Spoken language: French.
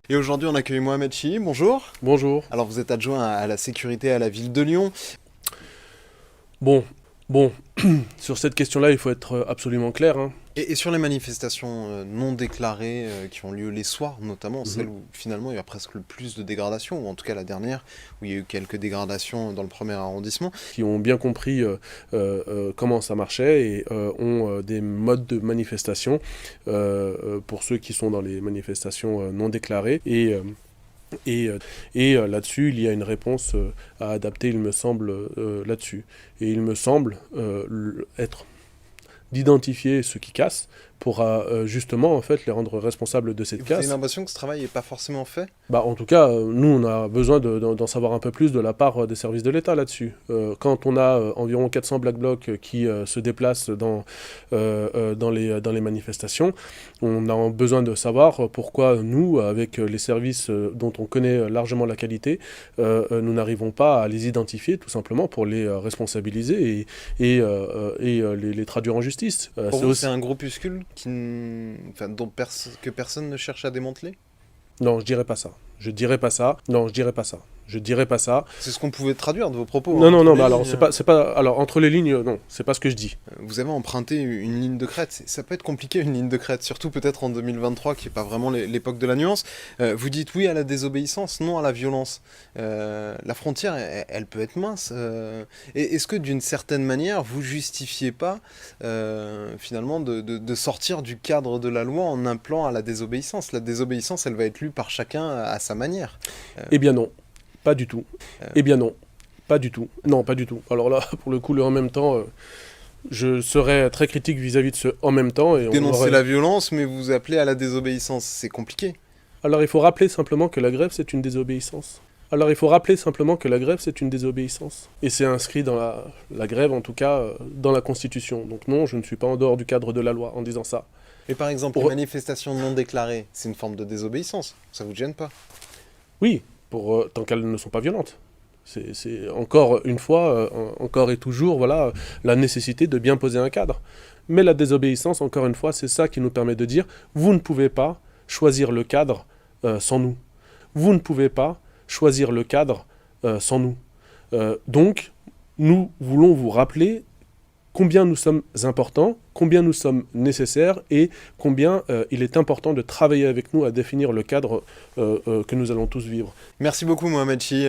Et aujourd'hui, on accueille Mohamed Chi. Bonjour. Bonjour. Alors, vous êtes adjoint à la sécurité à la ville de Lyon. Bon, sur cette question-là, il faut être absolument clair, hein. Et sur les manifestations non déclarées qui ont lieu les soirs, notamment, celle où finalement il y a presque le plus de dégradations, ou en tout cas la dernière, où il y a eu quelques dégradations dans le premier arrondissement. Qui ont bien compris comment ça marchait et ont des modes de manifestation pour ceux qui sont dans les manifestations non déclarées. Et là-dessus, il y a une réponse à adapter, il me semble, là-dessus. Et il me semble être d'identifier ceux qui cassent pour justement en fait les rendre responsables de cette Vous avez casse. l'impression que ce travail n'est pas forcément fait? En tout cas, nous, on a besoin d'en savoir un peu plus de la part des services de l'État là-dessus. Quand on a environ 400 Black Blocs qui se déplacent dans les manifestations, on a besoin de savoir pourquoi nous, avec les services dont on connaît largement la qualité, nous n'arrivons pas à les identifier tout simplement pour les responsabiliser et les traduire en justice. Pour vous, c'est un groupuscule que personne ne cherche à démanteler? Non, je dirais pas ça. Je dirais pas ça. Non, je dirais pas ça. Je dirais pas ça. C'est ce qu'on pouvait traduire de vos propos. Non, hein, non, non, les alors, lignes. c'est pas, alors, entre les lignes, non, c'est pas ce que je dis. Vous avez emprunté une ligne de crête. Ça peut être compliqué, une ligne de crête, surtout peut-être en 2023, qui n'est pas vraiment l'époque de la nuance. Vous dites oui à la désobéissance, non à la violence. La frontière, elle peut être mince. Et est-ce que d'une certaine manière, vous justifiez pas finalement de sortir du cadre de la loi en appelant à la désobéissance? La désobéissance, elle va être lue par chacun à sa manière. Eh bien non, pas du tout. Eh bien non, pas du tout. Non, pas du tout. Alors là, pour le coup, le en même temps, je serais très critique vis-à-vis de ce en même temps. Et Dénoncer la violence, mais vous appelez à la désobéissance, c'est compliqué. Alors il faut rappeler simplement que la grève, c'est une désobéissance. Alors il faut rappeler simplement que la grève, c'est une désobéissance. Et c'est inscrit dans la grève, en tout cas, dans la Constitution. Donc non, je ne suis pas en dehors du cadre de la loi en disant ça. Et par exemple, les manifestations non déclarées, c'est une forme de désobéissance. Ça vous gêne pas? Oui, tant qu'elles ne sont pas violentes. C'est encore une fois, encore et toujours, voilà, la nécessité de bien poser un cadre. Mais la désobéissance, encore une fois, c'est ça qui nous permet de dire, vous ne pouvez pas choisir le cadre sans nous. Vous ne pouvez pas choisir le cadre sans nous. Donc, nous voulons vous rappeler combien nous sommes importants, combien nous sommes nécessaires et combien il est important de travailler avec nous à définir le cadre que nous allons tous vivre. Merci beaucoup Mohamed Chi.